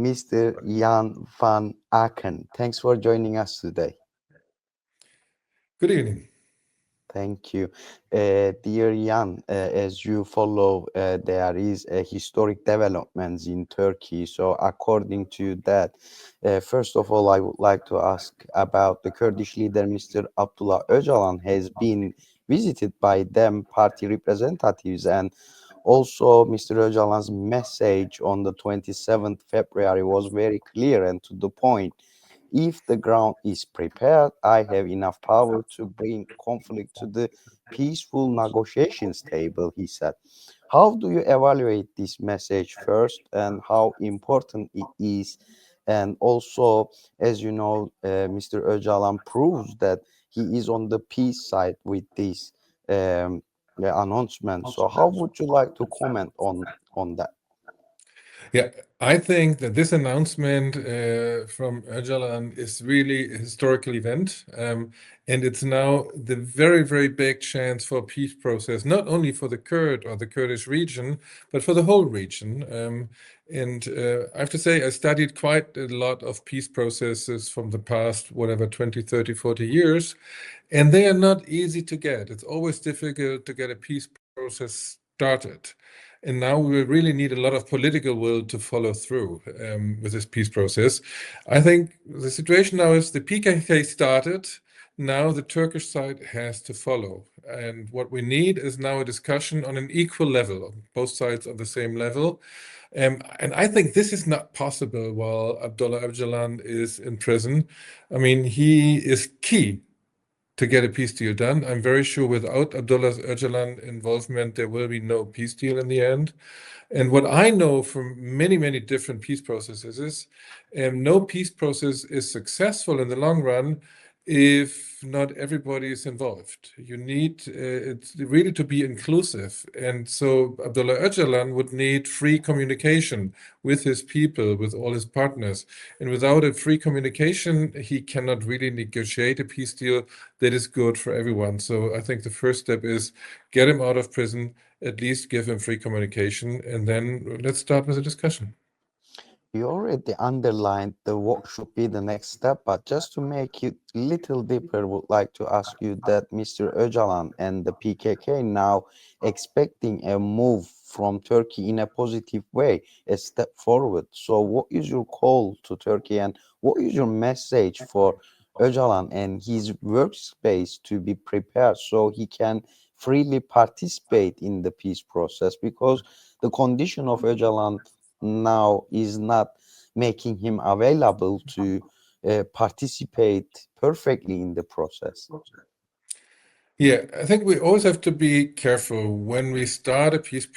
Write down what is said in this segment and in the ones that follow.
Mr. Jan van Aken. Thanks for joining us today. Good evening. Thank you. Dear Jan, as you follow, there is a historic developments in Turkey. So according to that, first of all, I would like to ask about the Kurdish leader, Mr. Abdullah Öcalan, has been visited by them party representatives, and also Mr. Öcalan's message on the 27th February was very clear and to the point. If the ground is prepared, I have enough power to bring conflict to the peaceful negotiations table, he said. How do you evaluate this message first and how important it is? And also, as you know, Mr. Öcalan proves that he is on the peace side with this announcement. So, how would you like to comment on that? Yeah, I think that this announcement from Öcalan is really a historical event, and it's now the very, very big chance for a peace process, not only for the Kurd or the Kurdish region, but for the whole region. And I have to say, I studied quite a lot of peace processes from the past, whatever, 20, 30, 40 years, and they are not easy to get. It's always difficult to get a peace process started. And now we really need a lot of political will to follow through with this peace process. I think the situation now is the PKK started. Now the Turkish side has to follow. And what we need is now a discussion on an equal level, both sides on the same level. And I think this is not possible while Abdullah Öcalan is in prison. I mean, he is key to get a peace deal done. I'm very sure without Abdullah Öcalan involvement, there will be no peace deal in the end. And what I know from many, many different peace processes is no peace process is successful in the long run if not everybody is involved. You need it really to be inclusive. And so Abdullah Öcalan would need free communication with his people, with all his partners. And without a free communication, he cannot really negotiate a peace deal that is good for everyone. So I think the first step is get him out of prison, at least give him free communication, and then let's start with a discussion. You already underlined the what should be the next step, but just to make it little deeper, would like to ask you that Mr. Öcalan and the PKK now expecting a move from Turkey in a positive way, a step forward. So, what is your call to Turkey, and what is your message for Öcalan and his workspace to be prepared so he can freely participate in the peace process? Because the condition of Öcalan now is not making him available to participate perfectly in the process. Yeah, I think we always have to be careful when we start a peace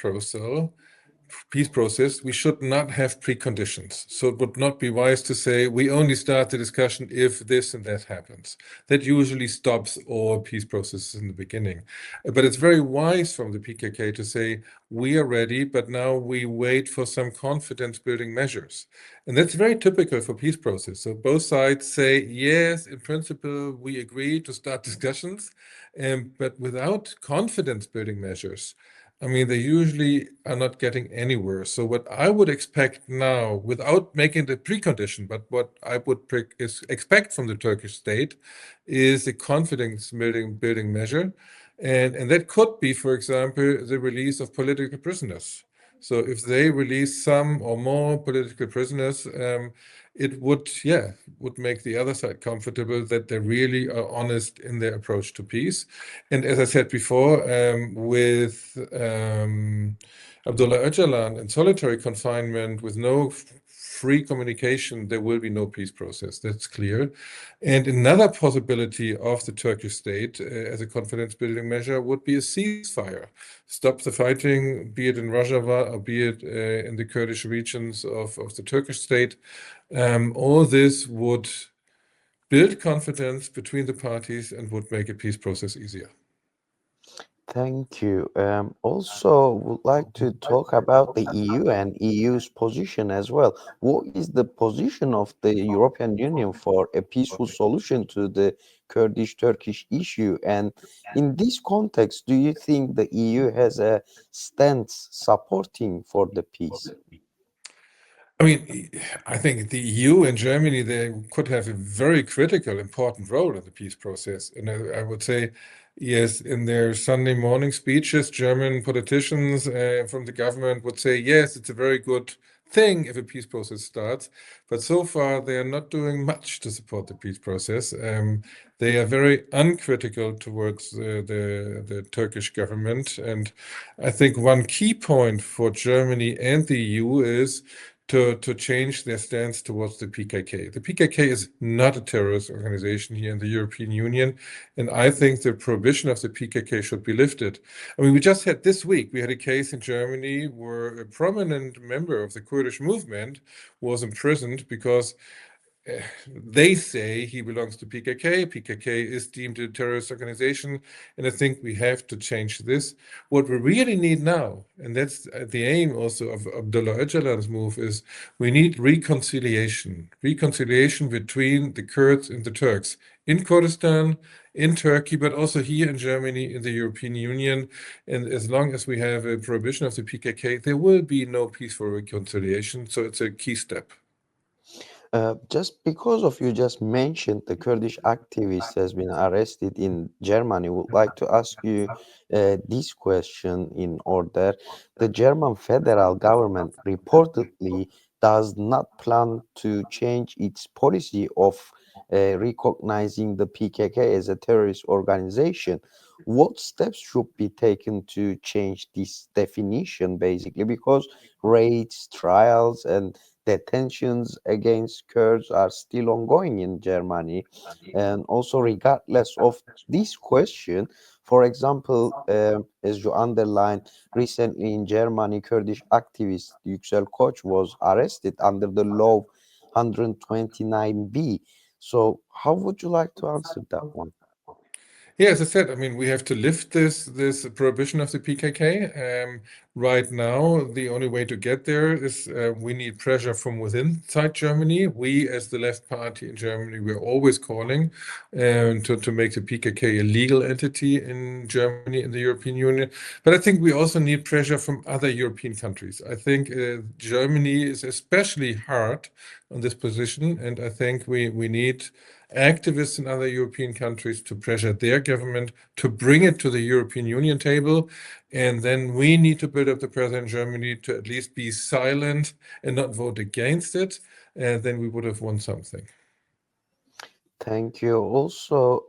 process, we should not have preconditions. So it would not be wise to say we only start the discussion if this and that happens. That usually stops all peace processes in the beginning. But it's very wise from the PKK to say we are ready, but now we wait for some confidence building measures. And that's very typical for peace process. So both sides say, yes, in principle, we agree to start discussions, but without confidence building measures, I mean, they usually are not getting anywhere. So what I would expect now, without making the precondition, but what I would expect from the Turkish state is a confidence building measure. And that could be, for example, the release of political prisoners. So if they release some or more political prisoners, it would make the other side comfortable that they really are honest in their approach to peace. And as I said before, with Abdullah Öcalan in solitary confinement with no free communication, there will be no peace process. That's clear. And another possibility of the Turkish state as a confidence building measure would be a ceasefire. Stop the fighting, be it in Rojava or be it in the Kurdish regions of the Turkish state. All this would build confidence between the parties and would make a peace process easier. Thank you. Also, would like to talk about the EU and EU's position as well. What is the position of the European Union for a peaceful solution to the Kurdish-Turkish issue? And in this context, do you think the EU has a stance supporting for the peace? I mean, I think the EU and Germany, they could have a very critical, important role in the peace process. And I would say, yes, in their Sunday morning speeches, German politicians from the government would say, yes, it's a very good thing if a peace process starts. But so far, they are not doing much to support the peace process. They are very uncritical towards the Turkish government. And I think one key point for Germany and the EU is to change their stance towards the PKK. The PKK is not a terrorist organization here in the European Union, and I think the prohibition of the PKK should be lifted. I mean, we just had this week, we had a case in Germany where a prominent member of the Kurdish movement was imprisoned because they say he belongs to PKK. PKK is deemed a terrorist organization, and I think we have to change this. What we really need now, and that's the aim also of Abdullah Öcalan's move, is we need reconciliation, reconciliation between the Kurds and the Turks in Kurdistan, in Turkey, but also here in Germany, in the European Union. And as long as we have a prohibition of the PKK, there will be no peaceful reconciliation. So it's a key step. Just because of you just mentioned the Kurdish activist has been arrested in Germany, would like to ask you this question in order. The German federal government reportedly does not plan to change its policy of recognizing the PKK as a terrorist organization. What steps should be taken to change this definition, basically? Because raids, trials, and detentions against Kurds are still ongoing in Germany. And also, regardless of this question, for example, as you underlined, recently in Germany, Kurdish activist Yüksel Koç was arrested under the law 129B. So, how would you like to answer that one? Yeah, as I said, I mean, we have to lift this prohibition of the PKK. Right now, the only way to get there is we need pressure from within inside Germany. We, as the left party in Germany, we're always calling to make the PKK a legal entity in Germany in the European Union. But I think we also need pressure from other European countries. I think Germany is especially hard on this position, and I think we need activists in other European countries to pressure their government to bring it to the European Union table. And then we need to build up the pressure in Germany to at least be silent and not vote against it. And then we would have won something. Thank you. Also,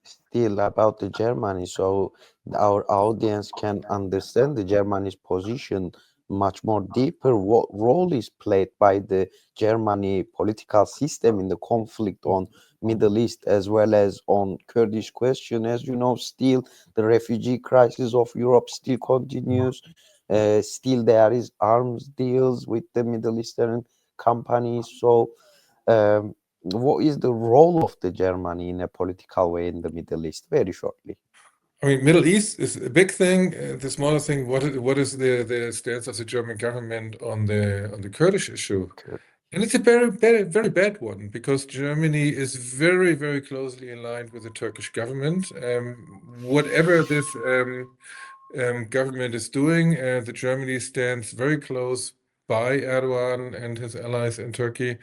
still about the Germany, so our audience can understand the Germany's position much more deeper. What role is played by the Germany political system in the conflict on Middle East as well as on Kurdish question? As you know, still the refugee crisis of Europe still continues. Still there is arms deals with the Middle Eastern companies. So. Um, what is the role of the Germany in a political way in the Middle East? Very shortly. I mean, Middle East is a big thing. The smaller thing, what is the stance of the German government on the Kurdish issue? Good. And it's a very bad one because Germany is very closely aligned with the Turkish government. Whatever this government is doing, the Germany stands very close by Erdogan and his allies in Turkey.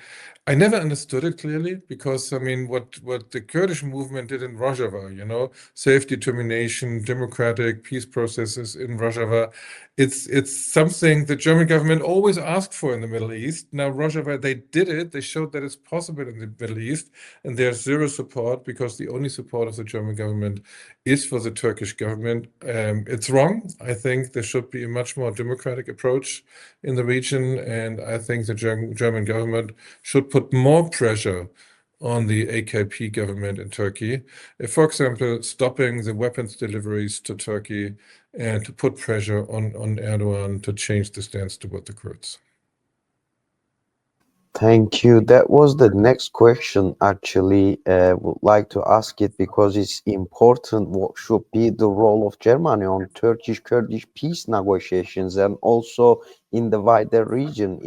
I never understood it clearly because I mean, what the Kurdish movement did in Rojava, you know, self-determination, democratic peace processes in Rojava, it's something the German government always asked for in the Middle East. Now Rojava, they did it. They showed that it's possible in the Middle East, and there's zero support because the only support of the German government is for the Turkish government. It's wrong. I think there should be a much more democratic approach in the region, and I think the German government should put more pressure on the AKP government in Turkey. For example, stopping the weapons deliveries to Turkey and to put pressure on Erdogan to change the stance toward the Kurds. Thank you. That was the next question, actually. Would like to ask it because it's important. What should be the role of Germany on Turkish-Kurdish peace negotiations and also in the wider region,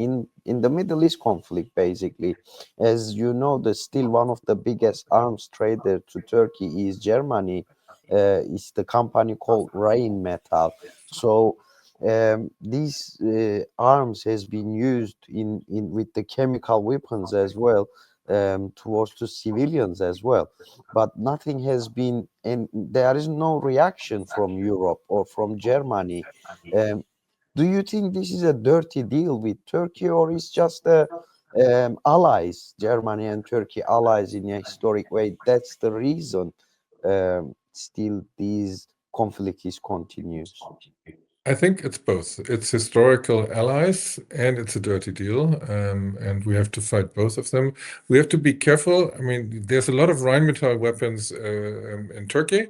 in the Middle East conflict, basically? As you know, the still one of the biggest arms trader to Turkey is Germany. It's the company called Rheinmetall. So these arms has been used in with the chemical weapons as well, towards the civilians as well, but nothing has been, and there is no reaction from Europe or from Germany. um, do you think this is a dirty deal with Turkey, or is just a allies, Germany and Turkey allies in a historic way? That's the reason still these conflict is continues. I think it's both. It's historical allies and it's a dirty deal, and we have to fight both of them. We have to be careful. I mean, there's a lot of Rheinmetall weapons in Turkey,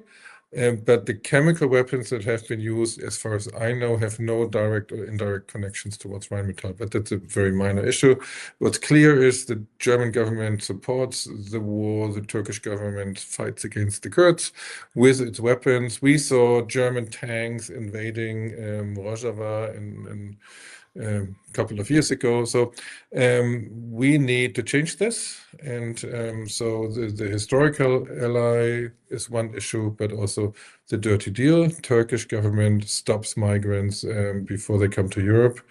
but the chemical weapons that have been used, as far as I know, have no direct or indirect connections towards Rheinmetall. But that's a very minor issue. What's clear is the German government supports the war. The Turkish government fights against the Kurds with its weapons. We saw German tanks invading Rojava in a couple of years ago. So we need to change this. And so the historical ally is one issue, but also the dirty deal. Turkish government stops migrants before they come to Europe.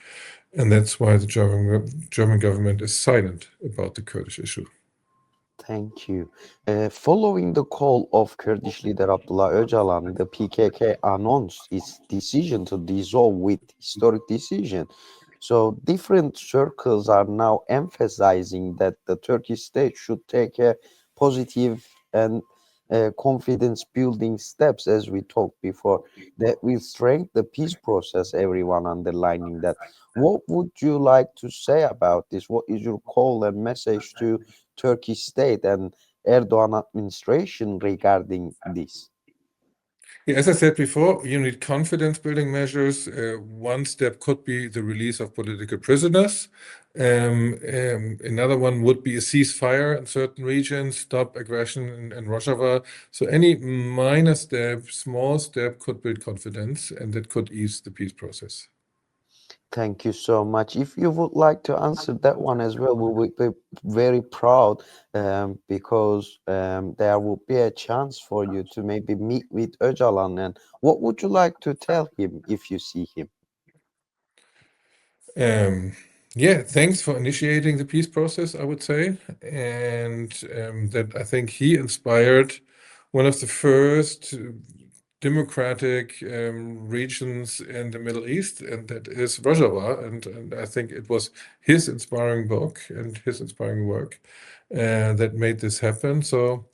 And that's why the German government is silent about the Kurdish issue. Thank you. Following the call of Kurdish leader Abdullah Öcalan, the PKK announced its decision to dissolve with historic decision. So different circles are now emphasizing that the Turkish state should take a positive and confidence building steps, as we talked before, that will strengthen the peace process, everyone underlining that. What would you like to say about this? What is your call and message to Turkish state and Erdogan administration regarding this? Yeah, as I said before, you need confidence building measures. One step could be the release of political prisoners. Another one would be a ceasefire in certain regions, stop aggression in Rojava. So any minor step, small step could build confidence, and that could ease the peace process. Thank you so much. If you would like to answer that one as well, we would be very proud, because there will be a chance for you to maybe meet with Öcalan. And what would you like to tell him if you see him? Yeah, thanks for initiating the peace process, I would say. And that I think he inspired one of the first democratic regions in the Middle East, and that is Rojava. And I think it was his inspiring book and his inspiring work that made this happen. So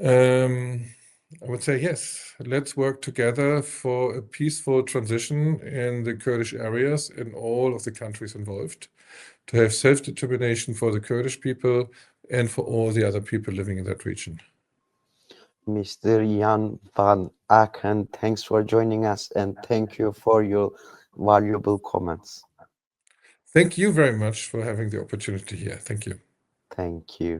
I would say yes, let's work together for a peaceful transition in the Kurdish areas in all of the countries involved, to have self-determination for the Kurdish people and for all the other people living in that region. Mr. Jan van Aken, thanks for joining us and thank you for your valuable comments. Thank you very much for having the opportunity here. Thank you. Thank you.